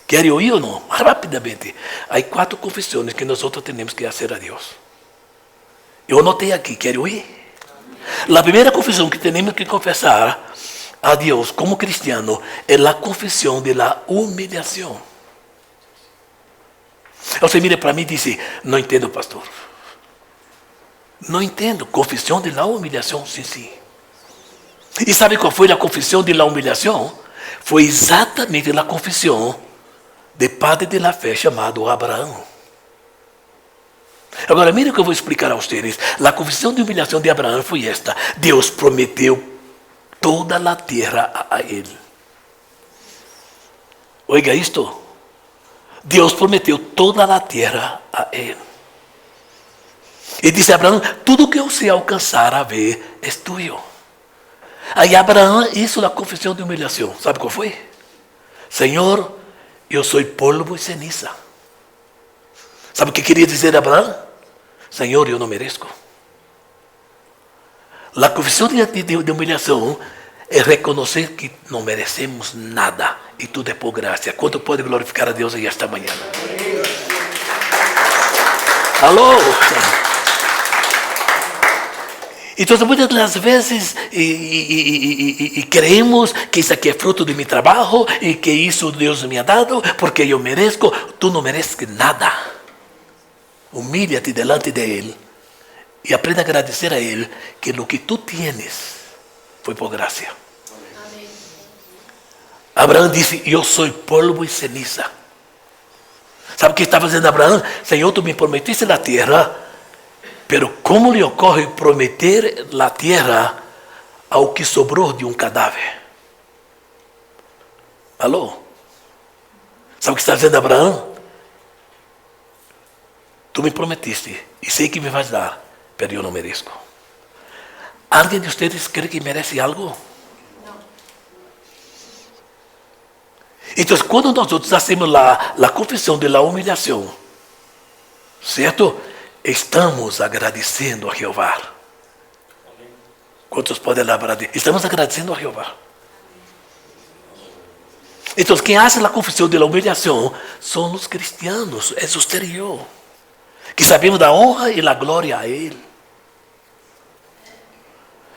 Quer ouvir ou não? Rapidamente. Há 4 confissões que nós temos que fazer a Deus. Eu anotei aqui, quer ouvir? A primeira confissão que temos que confessar a Deus como cristiano é a confissão da humilhação. Você mira para mim e diz, não entendo, pastor. Não entendo. Confissão de la humilhação, sim. E sabe qual foi a confissão de la humilhação? Foi exatamente a confissão de padre de la fé chamado Abraão. Agora, mire o que eu vou explicar a vocês. A confissão de humilhação de Abraão foi esta. Deus prometeu toda a terra a ele. Oiga isto. Deus prometeu toda a terra a ele. E disse a Abraão, tudo que você alcançar a ver é tuyo. Aí Abraão hizo a confissão de humilhação. Sabe qual foi? Senhor, eu sou polvo e ceniza. Sabe o que queria dizer Abraão? Senhor, eu não mereço. A confissão de humilhação é reconhecer que não merecemos nada e tudo é por graça. Quanto pode glorificar a Deus aí esta manhã? Alô? Então, muitas das vezes creemos que isso aqui é fruto de meu trabalho e que isso Deus me ha dado porque eu mereço. Tu não mereces nada. Humilha-te delante de Ele e aprenda a agradecer a Ele que o que tu tienes foi por graça. Amém. Abraão disse, eu sou polvo e ceniza. Sabe o que está fazendo Abraão? Senhor, tu me prometiste a terra. Pero como lhe ocorre prometer a terra ao que sobrou de um cadáver? Alô? Sabe o que está dizendo Abraão? Tu me prometiste e sei que me vais dar, pero eu não mereço. Alguém de vocês crê que merece algo? Não. Então, quando nós outros hacemos a confissão da humilhação, certo? Estamos agradecendo a Jeová. Quantos podem lembrar de? Estamos agradecendo a Jeová. Então, quem faz a confissão da humilhação são os cristianos, é você e eu, que sabemos da honra e da glória a Ele.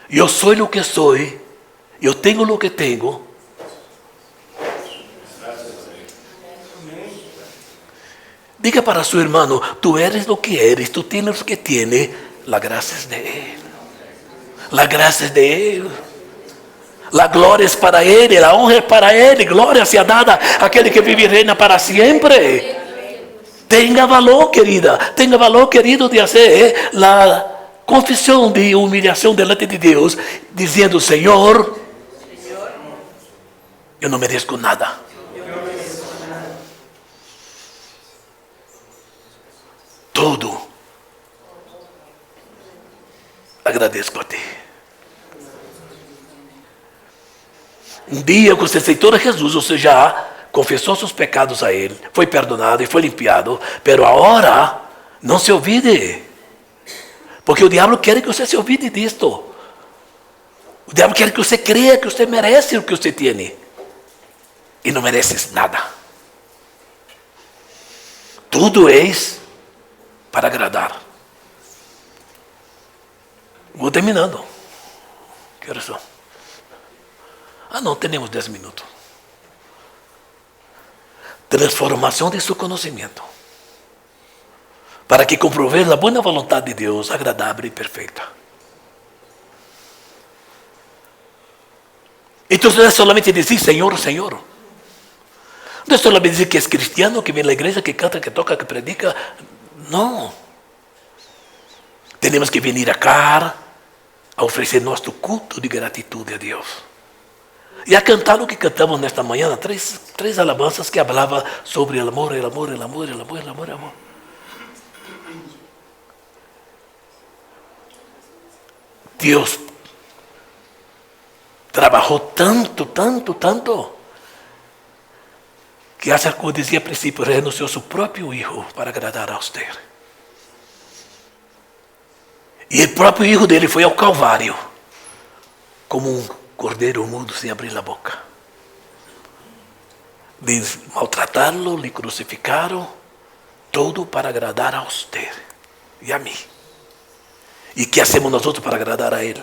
Eu sou o que sou, eu tenho o que tenho. Diga para seu irmão, tu eres o que eres, tu tienes o que tienes, la gracia es de Él. La gracia es de Él. La gloria es para Él, la honra es para Él, gloria sea dada a aquele que vive y reina para siempre. Tenga valor, querida, tenga valor, querido, de hacer la confissão de humilhação delante de Deus, dizendo, Senhor, eu não mereço nada. Tudo agradeço a ti. Um dia que você aceitou a Jesus, você já confessou seus pecados a Ele, foi perdonado e foi limpiado, pero agora não se olvide, porque o diabo quer que você se olvide disto. O diabo quer que você creia que você merece o que você tem e não mereces nada. Tudo é para agradar. Vou terminando. Que horas são? Não, temos 10 minutos. Transformação de seu conhecimento. Para que comprove a boa vontade de Deus, agradável e perfeita. Então não é somente dizer Senhor, Senhor. Não é somente dizer que é cristiano, que vem à igreja, que canta, que toca, que predica. Não. Temos que vir acá a oferecer nosso culto de gratitude a Deus. E a cantar o que cantamos nesta manhã, três alabanças que falavam sobre o amor, o amor, o amor, o amor, o amor, o amor. Deus trabalhou tanto, tanto, tanto, que hace, como dizia a princípio, renunciou seu próprio Hijo para agradar a você. E o próprio Hijo dele foi ao Calvário, como um cordeiro mudo sem abrir a boca. Eles maltrataram, lhe crucificaram, todo para agradar a você e a mim. E que hacemos nós outros para agradar a Ele?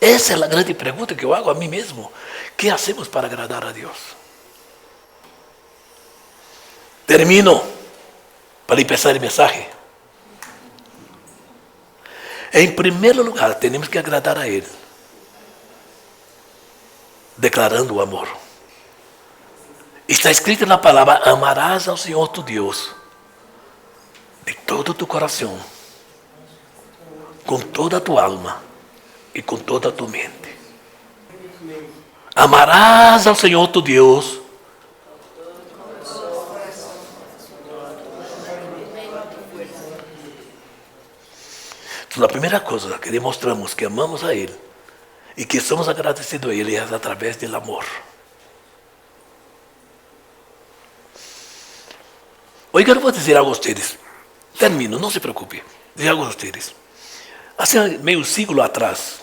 Essa é a grande pergunta que eu hago a mim mesmo. O que hacemos para agradar a Deus? Termino para empezar a mensagem. Em primeiro lugar, temos que agradar a Ele, declarando o amor. Está escrito na palavra: amarás ao Senhor tu Deus de todo o teu coração, com toda a tua alma e com toda a tua mente. Amarás ao Senhor tu Deus então, a primeira coisa que demonstramos que amamos a Ele e que somos agradecidos a Ele é através do amor. Hoje eu vou dizer algo a vocês. Termino, não se preocupe. Dizer algo a vocês. Há meio século atrás,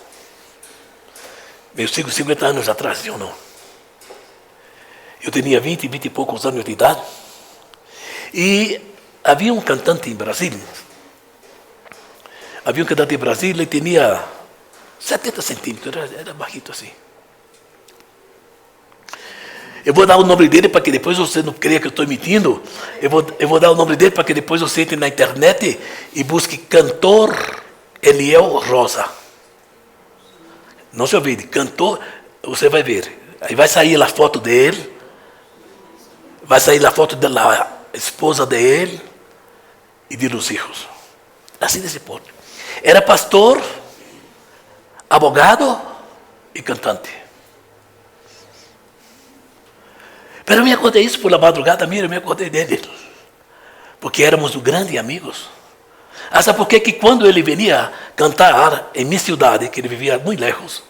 meio século, 50 anos atrás, eu não. Eu tinha 20 e poucos anos de idade. E havia um cantante em Brasília. Havia um cantante em Brasília, ele tinha 70 centímetros, era baixito assim. Eu vou dar o nome dele para que depois você não creia que eu estou mentindo. Eu vou dar o nome dele para que depois você entre na internet e busque cantor Eliel Rosa. Não se ouvir, cantor, você vai ver. Aí vai sair a foto dele, vai sair a foto da esposa dele e de los hijos. Assim desse ponto. Era pastor, abogado e cantante. Mas eu me acordei isso por la madrugada, eu me acordei dele. Porque éramos grandes amigos. Sabe por quê? Que quando ele vinha cantar em minha cidade, que ele vivia muito lejos,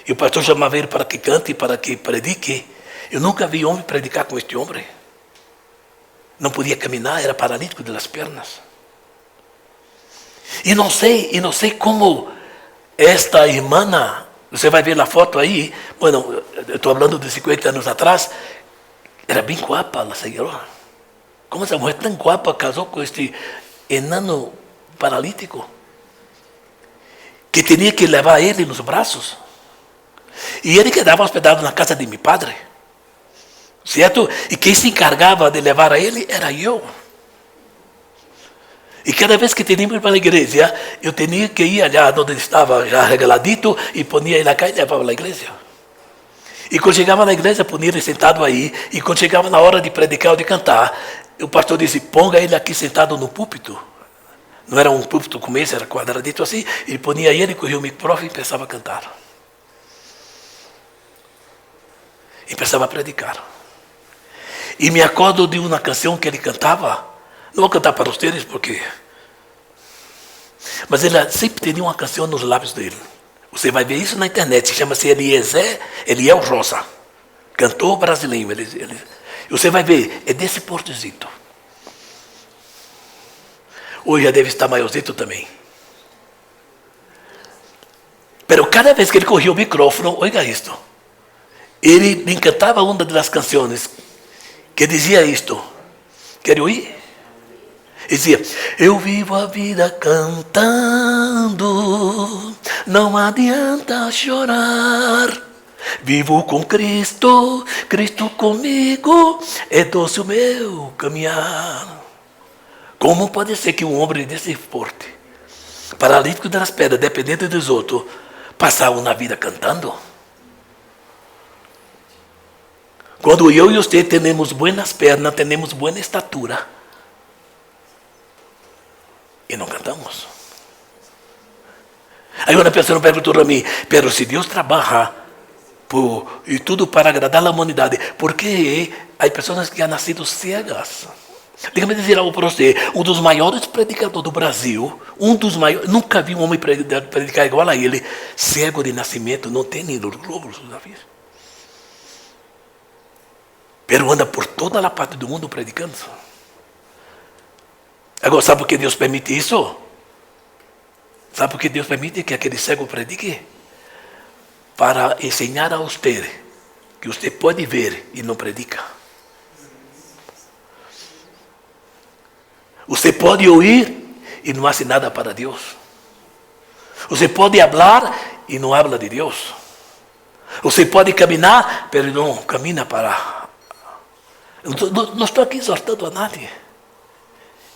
e o pastor chamava ele para que cante, para que predique, eu nunca vi homem predicar com este homem. Não podia caminhar, era paralítico das pernas. E não sei como esta irmã, você vai ver a foto aí, bueno, eu estou falando de 50 anos atrás, era bem guapa a senhora. Como essa mulher tão guapa casou com este enano paralítico, que tinha que levar ele nos braços. E ele quedava hospedado na casa de meu padre, certo? E quem se encargava de levar a ele era eu. E cada vez que teníamos que ir para a igreja, eu tinha que ir allá onde ele estava já regaladito e ponia ele cá e levava à igreja. E quando chegava na igreja, ponia ele sentado aí. E quando chegava na hora de predicar ou de cantar, o pastor disse: ponga ele aqui sentado no púlpito. Não era um púlpito como esse, era quadradito assim. Ele ponia ele, corria o microfone e começava a cantar. E começava a predicar. E me acordo de uma canção que ele cantava. Não vou cantar para vocês porque... Mas ele sempre tinha uma canção nos lábios dele. Você vai ver isso na internet. Chama-se Eliel Rosa. Cantor brasileiro. Você vai ver. É desse portozito. Hoje já deve estar maiorzito também. Pero cada vez que ele corria o microfone, oiga isto. Ele me cantava uma das canções que dizia isto. Quer ouvir? Ele dizia: eu vivo a vida cantando, não adianta chorar. Vivo com Cristo, Cristo comigo, é doce o meu caminhar. Como pode ser que um homem desse porte, paralítico das pedras, dependente dos outros, passava uma vida cantando? Quando eu e você temos buenas pernas, temos boa estatura, e não cantamos. Aí uma pessoa perguntou a mim: pero se Deus trabalha e tudo para agradar a humanidade. Porque há pessoas que han nascido ciegas. Deixa-me dizer algo para você. Um dos maiores predicadores do Brasil, nunca vi um homem predicar igual a ele, cego de nascimento, não tem nem os globos da vida. Pero anda por toda a parte do mundo predicando. Agora, sabe por que Deus permite isso? Sabe por que Deus permite que aquele cego predique? Para ensinar a você que você pode ver e não predica. Você pode ouvir e não faz nada para Deus. Você pode falar e não habla de Deus. Você pode caminhar, mas não camina para... Não estou aqui exortando a nadie.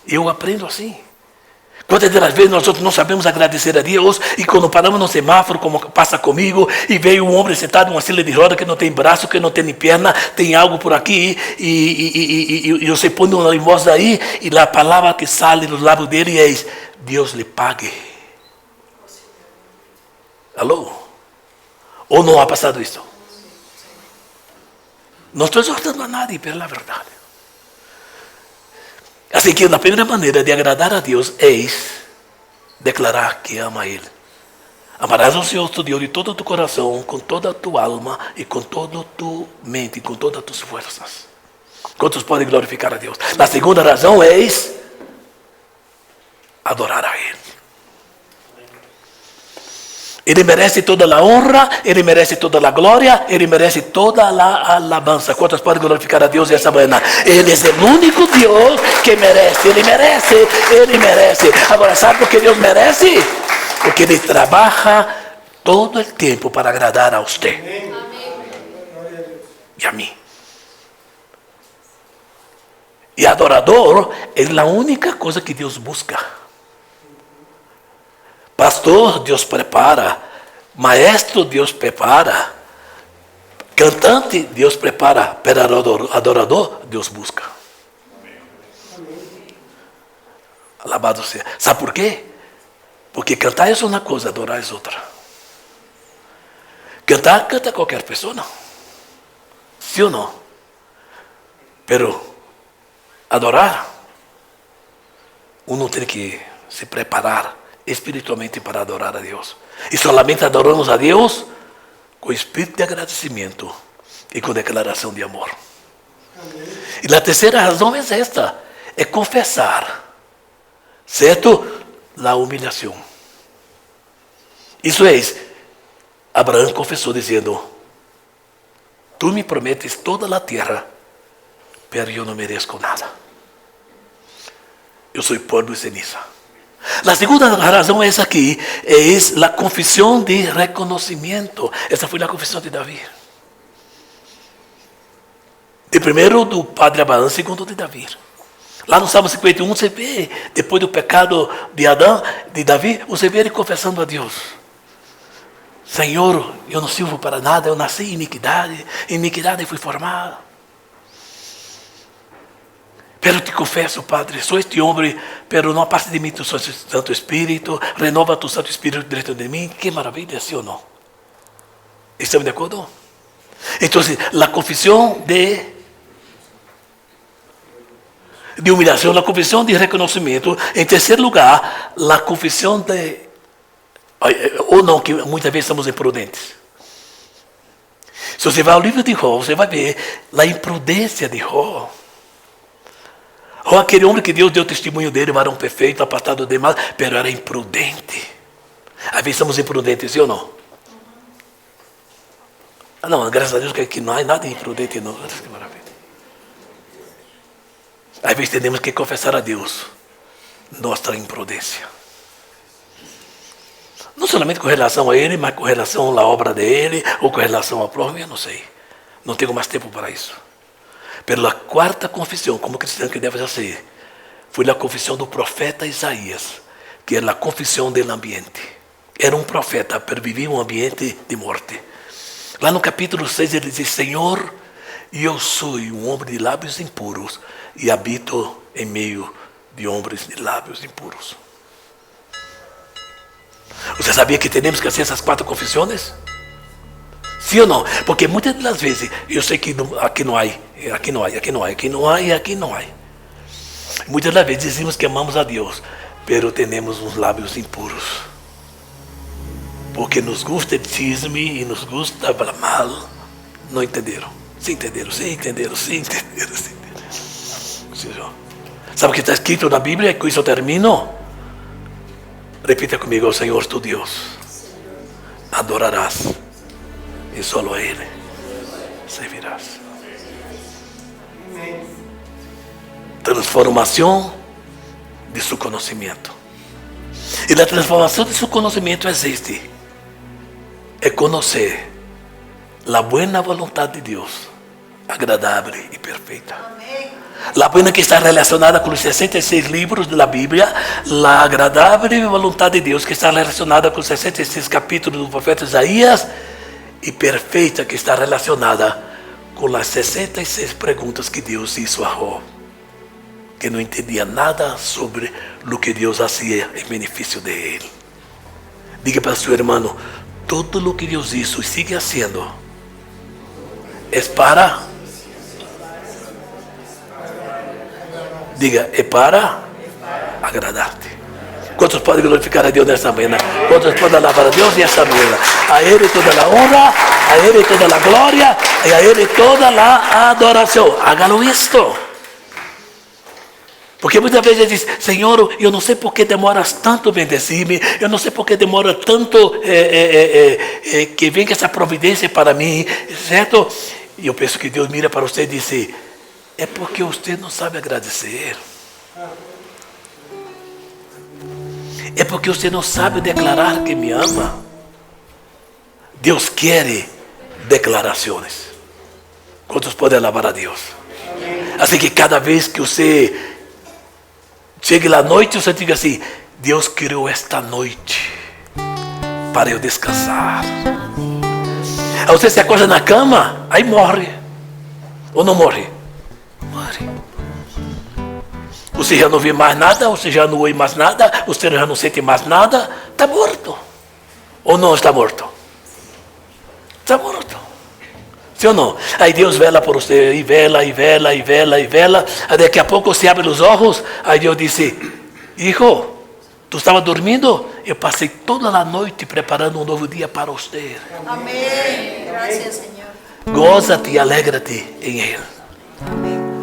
Eu aprendo assim. Quantas das vezes nós não sabemos agradecer a Deus e quando paramos no semáforo, como passa comigo, e veio um homem sentado em uma silla de roda que não tem braço, que não tem perna, tem algo por aqui, e você põe uma limosna aí, e a palavra que sai dos lábios dele é: Deus lhe pague. Alô? Ou não ha passado isso? Não estou exortando a nadie, pela verdade. Assim que a primeira maneira de agradar a Deus é declarar que ama a Ele. Amarás ao Senhor teu Deus de todo o teu coração, com toda a tua alma e com toda a tua mente, com todas as tuas forças. Quantos podem glorificar a Deus? A segunda razão é adorar a Ele. Ele merece toda a honra, Ele merece toda a glória, Ele merece toda a alabança. Quantos podem glorificar a Deus essa manhã? Ele é o único Deus que merece. Ele merece, Ele merece. Agora, sabe por que Deus merece? Porque Ele trabalha todo o tempo para agradar a você e a mim. E adorador é a única coisa que Deus busca. Pastor, Deus prepara. Maestro, Deus prepara. Cantante, Deus prepara. Pero adorador, Deus busca. Alabado seja. Sabe por quê? Porque cantar é uma coisa, adorar é outra. Cantar, canta qualquer pessoa, não. Sim ou não? Pero adorar, uno tem que se preparar espiritualmente para adorar a Deus. E solamente adoramos a Deus com espírito de agradecimento e com declaração de amor. Amém. E a terceira razão é esta: é confessar, certo? A humilhação. Isso é, Abraão confessou dizendo: Tu me prometes toda a terra, pero eu não mereço nada. Eu sou pó de ceniza. A segunda razão é essa aqui, é a confissão de reconhecimento. Essa foi a confissão de Davi. De primeiro do padre Abraão, segundo de Davi. Lá no Salmo 51 você vê, depois do pecado de Adão, de Davi, você vê ele confessando a Deus: Senhor, eu não sirvo para nada, eu nasci em iniquidade fui formado. Pero te confesso, Padre, sou este homem, pero não aparte de mim tu Santo Espírito, renova tu Santo Espírito dentro de mim. Que maravilha, sim ou não? Estamos de acordo? Então, a confissão de humilhação, a confissão de reconhecimento. Em terceiro lugar, a confissão de... Ou não, que muitas vezes somos imprudentes. Se você vai ao livro de Jó, você vai ver a imprudência de Jó. Ou aquele homem que Deus deu testemunho dele, varão perfeito, apartado de mal, pero era imprudente. Às vezes somos imprudentes, sim ou não? Não, graças a Deus que não há nada imprudente, não. Que maravilha. Às vezes temos que confessar a Deus nossa imprudência. Não somente com relação a Ele, mas com relação à obra dele, ou com relação ao próximo, eu não sei. Não tenho mais tempo para isso. Pela quarta confissão, como cristão que deve ser, foi a confissão do profeta Isaías, que era a confissão do ambiente. Era um profeta, pero vivia um ambiente de morte. Lá no capítulo 6 ele diz: Senhor, eu sou um homem de lábios impuros e habito em meio de homens de lábios impuros. Você sabia que temos que fazer essas quatro confissões? ¿Sí o no? Porque muchas de las veces, yo sé que aquí no hay, aquí no hay, aquí no hay, aquí no hay, aquí no hay. Muchas de las veces decimos que amamos a Dios, pero tenemos uns lábios impuros. Porque nos gusta el chisme y nos gusta hablar mal. No entenderam. Sim entenderam, sim entenderam, sim entenderam, sim entenderam. Sabe o que está escrito na Bíblia? Com isso eu termino. Repita comigo: ao Senhor tu Deus adorarás e solo a Ele servirás. Transformação de seu conhecimento. E a transformação de seu conhecimento existe. É conhecer a boa vontade de Deus, agradável e perfeita. La buena que está relacionada com os 66 livros da Bíblia, a agradável vontade de Deus que está relacionada com os 66 capítulos do profeta Isaías, e perfeita que está relacionada com as 66 perguntas que Deus hizo a Job, que não entendia nada sobre o que Deus fazia em benefício de ele. Diga para seu irmão: todo o que Deus hizo e sigue haciendo é para... Diga, é para agradar-te. Quantos podem glorificar a Deus nessa manhã? Quantos podem alabar a Deus nessa manhã? A Ele toda a honra, a Ele toda a glória e a Ele toda a adoração. Hágalo isto. Porque muitas vezes ele diz: Senhor, eu não sei por que demoras tanto bendecir-me, eu não sei por que demora tanto que venha essa providência para mim, certo? E eu penso que Deus mira para você e diz: é porque você não sabe agradecer. É porque você não sabe declarar que me ama. Deus quer declarações. Quantos podem alabar a Deus? Assim que cada vez que você chegue à noite, você diga assim: Deus criou esta noite para eu descansar. Aí você se acorda na cama, aí morre. Ou não morre? Morre. Você já não vê mais nada, você já não ouve mais nada, você já não sente mais nada, está morto. Ou não está morto? Está morto. Sim ou não? Aí Deus vela por você, e vela, e vela, e vela, e vela. Aí daqui a pouco você abre os olhos, aí Deus disse: Hijo, tu estava dormindo? Eu passei toda a noite preparando um novo dia para você. Amém. Graças, Senhor. Goza-te e alegra-te em Ele.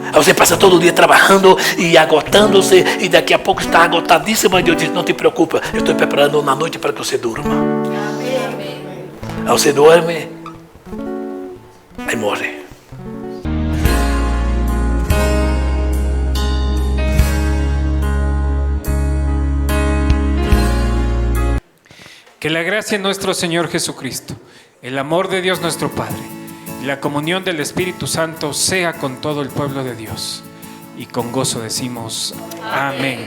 Aí você passa todo o dia trabalhando e agotando-se, e daqui a pouco está agotadíssimo, e Deus diz: não te preocupa, eu estou preparando uma noite para que você durma. Amém. Aí você dorme, aí morre. Que la gracia de nuestro Señor Jesucristo, el amor de Dios nuestro Padre y la comunión del Espíritu Santo sea con todo el pueblo de Dios. Y con gozo decimos amén.